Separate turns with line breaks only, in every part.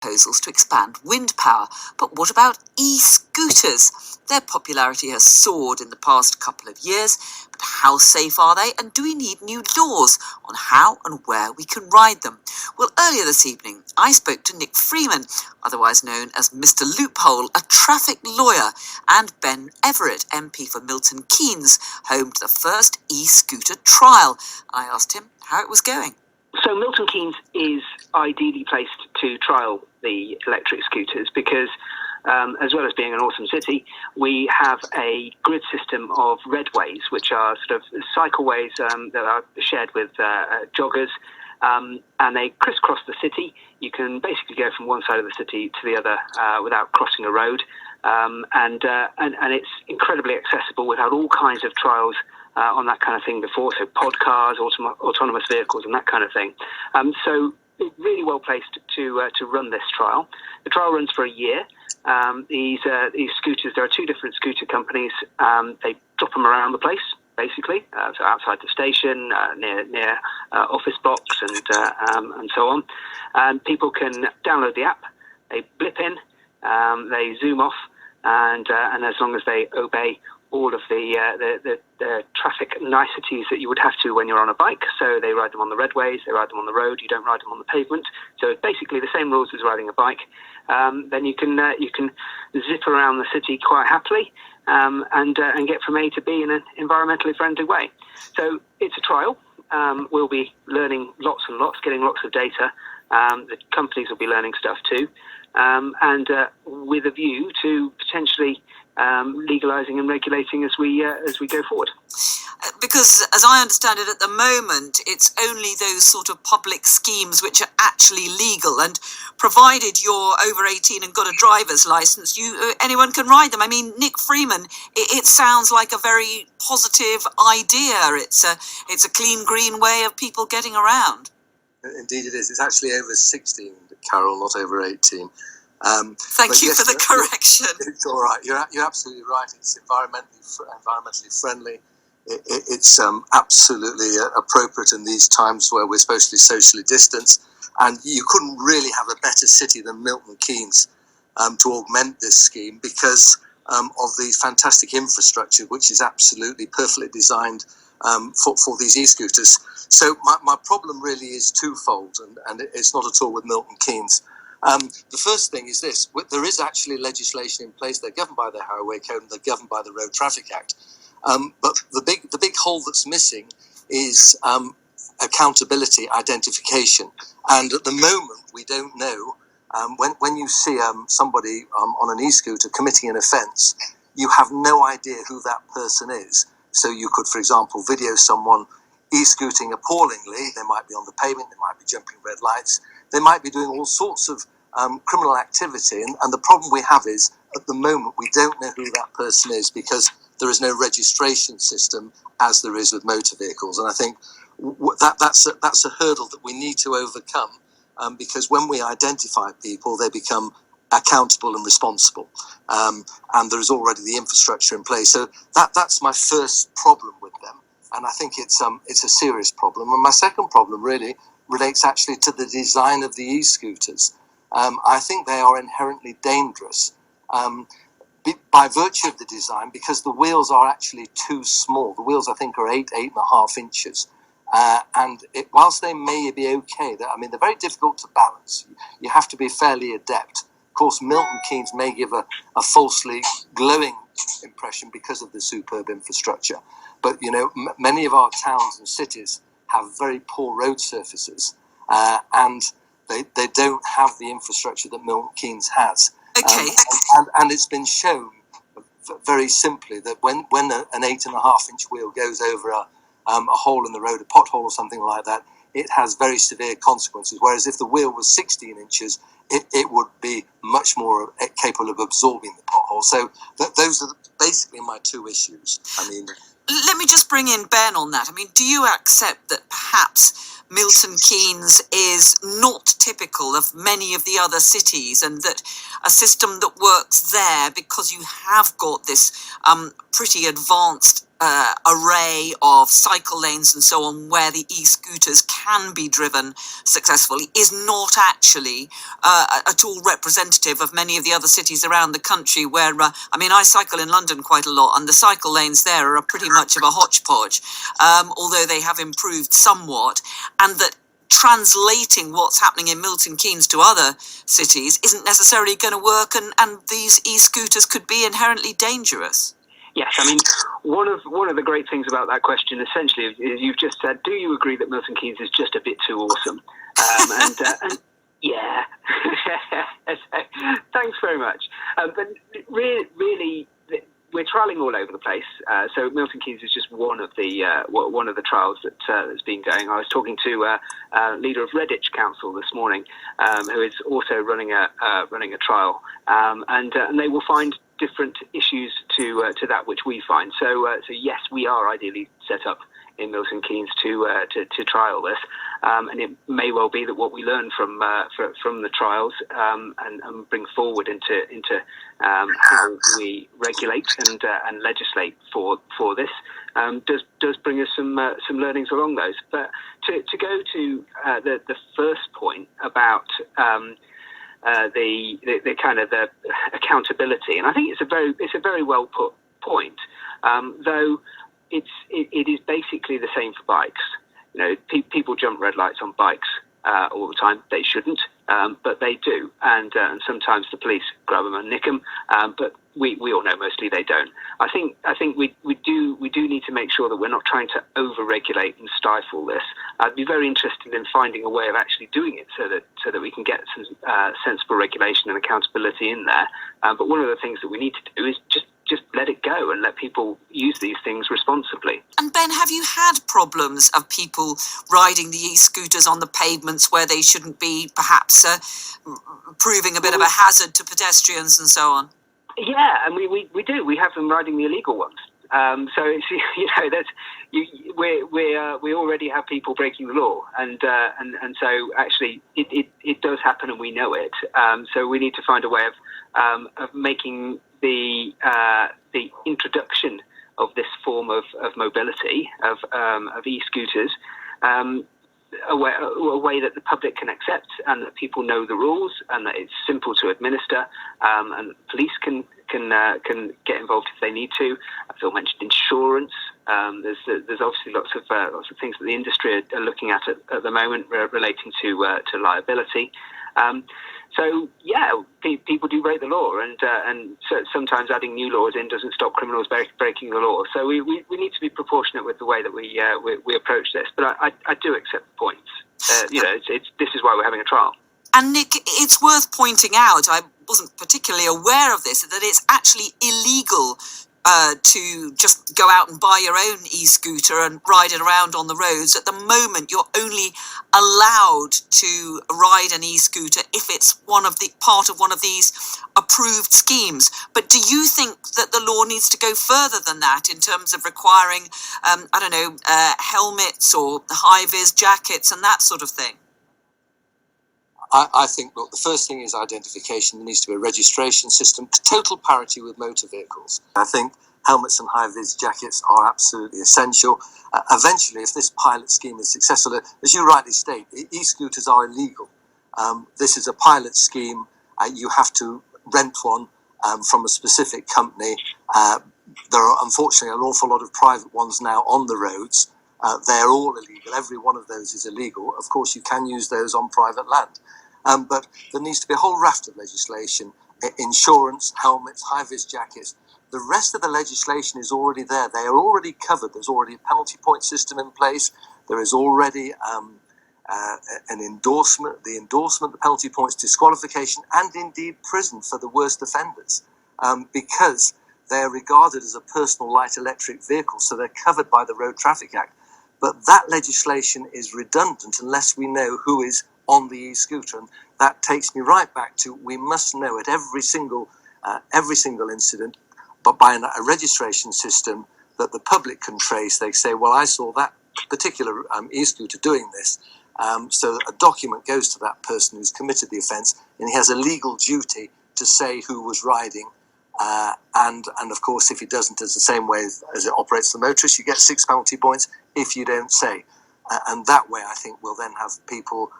proposals to expand wind power. But what about e-scooters? Their popularity has soared in the past couple of years, but how safe are they, and do we need new laws on how and where we can ride them? Well, earlier this evening, I spoke to Nick Freeman, otherwise known as Mr. Loophole, a traffic lawyer, and Ben Everett, MP for Milton Keynes, home to the first e-scooter trial. I asked him how it was going.
So Milton Keynes is ideally placed to trial the electric scooters because, as well as being an awesome city, we have a grid system of redways, which are sort of cycleways that are shared with joggers, and they crisscross the city. You can basically go from one side of the city to the other without crossing a road, and it's incredibly accessible. We've had all kinds of trials on that kind of thing before, so pod cars, autonomous vehicles, and that kind of thing. So really well placed to run this trial. The trial runs for a year. These scooters, there are two different scooter companies. They drop them around the place, basically, so outside the station, near office box, and so on. And people can download the app. They blip in, they zoom off, and as long as they obey all of the traffic niceties that you would have to when you're on a bike. So they ride them on the redways, they ride them on the road, you don't ride them on the pavement. So it's basically the same rules as riding a bike. Then you can zip around the city quite happily and get from A to B in an environmentally friendly way. So it's a trial. We'll be learning lots and lots, getting lots of data. The companies will be learning stuff too, and with a view to potentially legalising and regulating as we go forward.
Because, as I understand it at the moment, it's only those sort of public schemes which are actually legal, and provided you're over 18 and got a driver's licence, anyone can ride them. I mean, Nick Freeman, it sounds like a very positive idea. It's a clean, green way of people getting around.
Indeed it is. It's actually over 16, Carol, not over 18.
Thank you for the correction.
It's all right. You're absolutely right. It's environmentally friendly. It's absolutely appropriate in these times where we're supposed to be socially distanced. And you couldn't really have a better city than Milton Keynes to augment this scheme because of the fantastic infrastructure, which is absolutely perfectly designed for these e-scooters. So my problem really is twofold, and it's not at all with Milton Keynes. The first thing is this: there is actually legislation in place. They're governed by the Highway Code and they're governed by the Road Traffic Act. But the big hole that's missing is accountability, identification. And at the moment, we don't know. When you see somebody on an e-scooter committing an offence, you have no idea who that person is. So you could, for example, video someone e-scooting appallingly. They might be on the pavement, they might be jumping red lights, they might be doing all sorts of criminal activity. And the problem we have is, at the moment, we don't know who that person is because there is no registration system as there is with motor vehicles. And I think that's a hurdle that we need to overcome because when we identify people, they become accountable and responsible. And there is already the infrastructure in place. So that's my first problem with them. And I think it's a serious problem. And my second problem really relates actually to the design of the e-scooters. I think they are inherently dangerous by virtue of the design because the wheels are actually too small. The wheels, I think, are 8.5 inches. And whilst they may be okay, they're very difficult to balance. You have to be fairly adept. Of course, Milton Keynes may give a falsely glowing impression because of the superb infrastructure. But, many of our towns and cities have very poor road surfaces, and they don't have the infrastructure that Milton Keynes has.
Okay.
And it's been shown very simply that when an 8.5-inch wheel goes over a hole in the road, a pothole or something like that, it has very severe consequences. Whereas if the wheel was 16 inches, it would be much more capable of absorbing the pothole. So those are basically my two issues.
Let me just bring in Ben on that. Do you accept that perhaps Milton Keynes is not typical of many of the other cities, and that a system that works there because you have got this pretty advanced array of cycle lanes and so on where the e-scooters can be driven successfully is not actually at all representative of many of the other cities around the country where, I mean, I cycle in London quite a lot, and the cycle lanes there are pretty much of a hodgepodge, although they have improved somewhat, and that translating what's happening in Milton Keynes to other cities isn't necessarily going to work, and these e-scooters could be inherently dangerous.
Yes, I mean, one of the great things about that question, essentially, is you've just said, do you agree that Milton Keynes is just a bit too awesome? And yeah, thanks very much. But really, we're trialling all over the place. So Milton Keynes is just one of the trials that's been going. I was talking to leader of Redditch Council this morning, who is also running a trial, and they will find different issues to that which we find. So yes, we are ideally set up in Milton Keynes to trial this, and it may well be that what we learn from the trials and bring forward into how we regulate and legislate for this does bring us some learnings along those. But to go to the first point about the kind of the accountability, and I think it's a very well put point, though it is basically the same for bikes. You know, people jump red lights on bikes all the time. They shouldn't, but they do, and sometimes the police grab them and nick them. But we all know mostly they don't. I think we do need to make sure that we're not trying to over-regulate and stifle this. I'd be very interested in finding a way of actually doing it so that we can get some sensible regulation and accountability in there. But one of the things that we need to do is just let it go and let people use these things responsibly.
And Ben, have you had problems of people riding the e-scooters on the pavements where they shouldn't be, perhaps proving a bit of a hazard to pedestrians and so on?
Yeah, and we do. We have them riding the illegal ones. So it's, we already have people breaking the law, and so actually it does happen, and we know it. So we need to find a way of making the introduction of this form of mobility of e-scooters a way that the public can accept, and that people know the rules, and that it's simple to administer, and police can get involved if they need to. Phil mentioned insurance. There's obviously lots of things that the industry are looking at the moment relating to liability. So yeah, people do break the law, and so sometimes adding new laws in doesn't stop criminals breaking the law. So we need to be proportionate with the way that we approach this. But I do accept the points. This is why we're having a trial.
And Nick, it's worth pointing out, I wasn't particularly aware of this, that it's actually illegal to just go out and buy your own e-scooter and ride it around on the roads. At the moment, you're only allowed to ride an e-scooter if it's part of one of these approved schemes. But do you think that the law needs to go further than that in terms of requiring, helmets or high-vis jackets and that sort of thing?
I think, look, the first thing is identification. There needs to be a registration system, total parity with motor vehicles. I think helmets and high-vis jackets are absolutely essential. Eventually, if this pilot scheme is successful, as you rightly state, e-scooters are illegal. This is a pilot scheme. You have to rent one from a specific company. There are, unfortunately, an awful lot of private ones now on the roads. They're all illegal. Every one of those is illegal. Of course, you can use those on private land. But there needs to be a whole raft of legislation, insurance, helmets, high-vis jackets. The rest of the legislation is already there. They are already covered. There's already a penalty point system in place. There is already an endorsement, the penalty points, disqualification, and indeed prison for the worst offenders, because they are regarded as a personal light electric vehicle, so they're covered by the Road Traffic Act. But that legislation is redundant unless we know who is on the e-scooter, and that takes me right back to, we must know at every single incident, but by a registration system that the public can trace. They say, well, I saw that particular e-scooter doing this, so that a document goes to that person who's committed the offence, and he has a legal duty to say who was riding And of course, if it doesn't, it's the same way as it operates for the motorist. You get 6 penalty points if you don't say. And that way, I think we'll then have people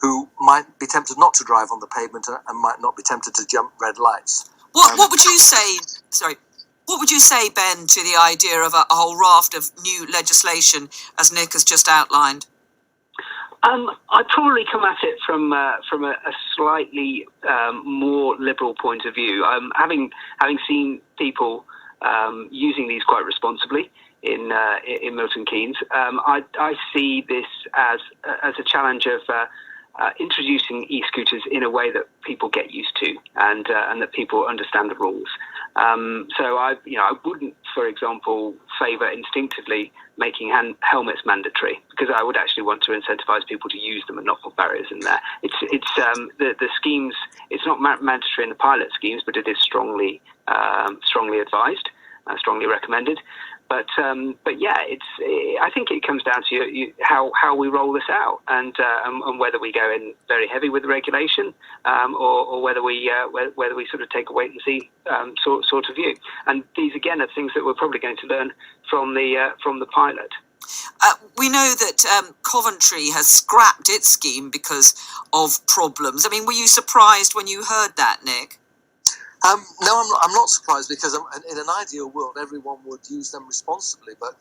who might be tempted not to drive on the pavement and might not be tempted to jump red lights.
What would you say? Sorry. What would you say, Ben, to the idea of a whole raft of new legislation, as Nick has just outlined?
I'd probably come at it from a slightly more liberal point of view. Having seen people using these quite responsibly in Milton Keynes, I see this as a challenge of introducing e-scooters in a way that people get used to and that people understand the rules. So I wouldn't, for example, favour instinctively making helmets mandatory, because I would actually want to incentivise people to use them and not put barriers in there. The schemes. It's not mandatory in the pilot schemes, but it is strongly advised, strongly recommended. But yeah, I think it comes down to how we roll this out, and whether we go in very heavy with the regulation, or whether we sort of take a wait and see sort of view. And these again are things that we're probably going to learn from the pilot.
We know that Coventry has scrapped its scheme because of problems. I mean, were you surprised when you heard that, Nick?
No, I'm not surprised, because in an ideal world, everyone would use them responsibly. But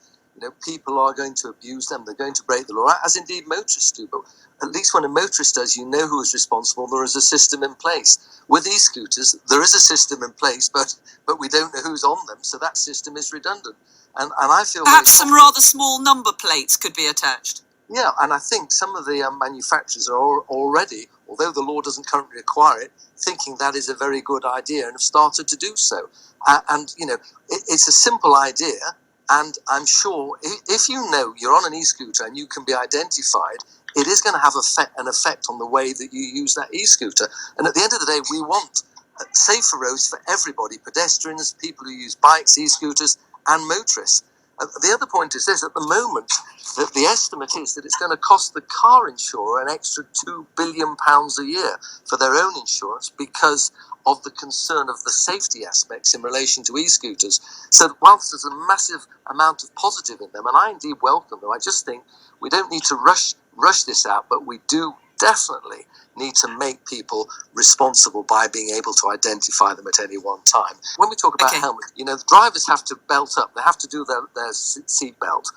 people are going to abuse them. They're going to break the law, as indeed motorists do. But at least when a motorist does, you know who is responsible. There is a system in place. With e-scooters, there is a system in place, but we don't know who's on them. So that system is redundant. And I feel
perhaps some rather small number plates could be attached.
Yeah, and I think some of the manufacturers are already, although the law doesn't currently require it, thinking that is a very good idea and have started to do so. It's a simple idea, and I'm sure if you're on an e-scooter and you can be identified, it is going to have an effect on the way that you use that e-scooter. And at the end of the day, we want safer roads for everybody: pedestrians, people who use bikes, e-scooters, and motorists. The other point is this: at the moment, that the estimate is that it's going to cost the car insurer an extra £2 billion a year for their own insurance, because of the concern of the safety aspects in relation to e-scooters. So whilst there's a massive amount of positive in them, and I indeed welcome them, I just think we don't need to rush this out, but we do definitely need to make people responsible by being able to identify them at any one time. When we talk about helmets, the drivers have to belt up. They have to do their seat belt,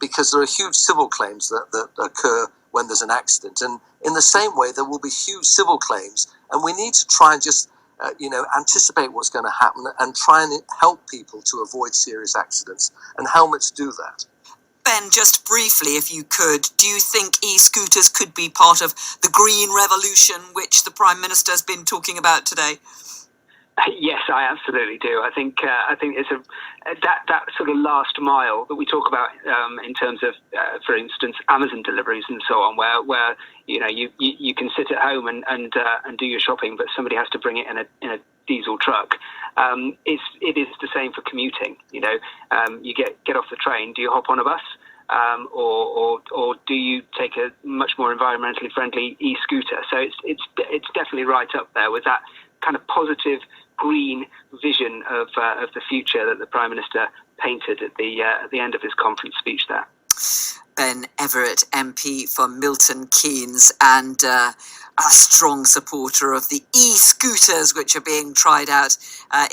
because there are huge civil claims that occur when there's an accident. And in the same way, there will be huge civil claims, and we need to try and just anticipate what's going to happen and try and help people to avoid serious accidents. And helmets do that.
Ben, just briefly, if you could, do you think e-scooters could be part of the green revolution which the Prime Minister has been talking about today?
Yes, I absolutely do. I think it's that sort of last mile that we talk about in terms of, for instance, Amazon deliveries and so on, where you can sit at home and do your shopping, but somebody has to bring it in a diesel truck. It is the same for commuting. You get off the train. Do you hop on a bus, or do you take a much more environmentally friendly e-scooter? So it's definitely right up there with that kind of positive green vision of the future that the Prime Minister painted at the end of his conference speech there.
Ben Everett, MP for Milton Keynes, and a strong supporter of the e-scooters which are being tried out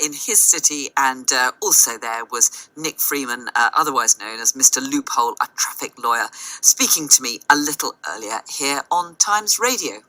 in his city. And also there was Nick Freeman, otherwise known as Mr. Loophole, a traffic lawyer, speaking to me a little earlier here on Times Radio.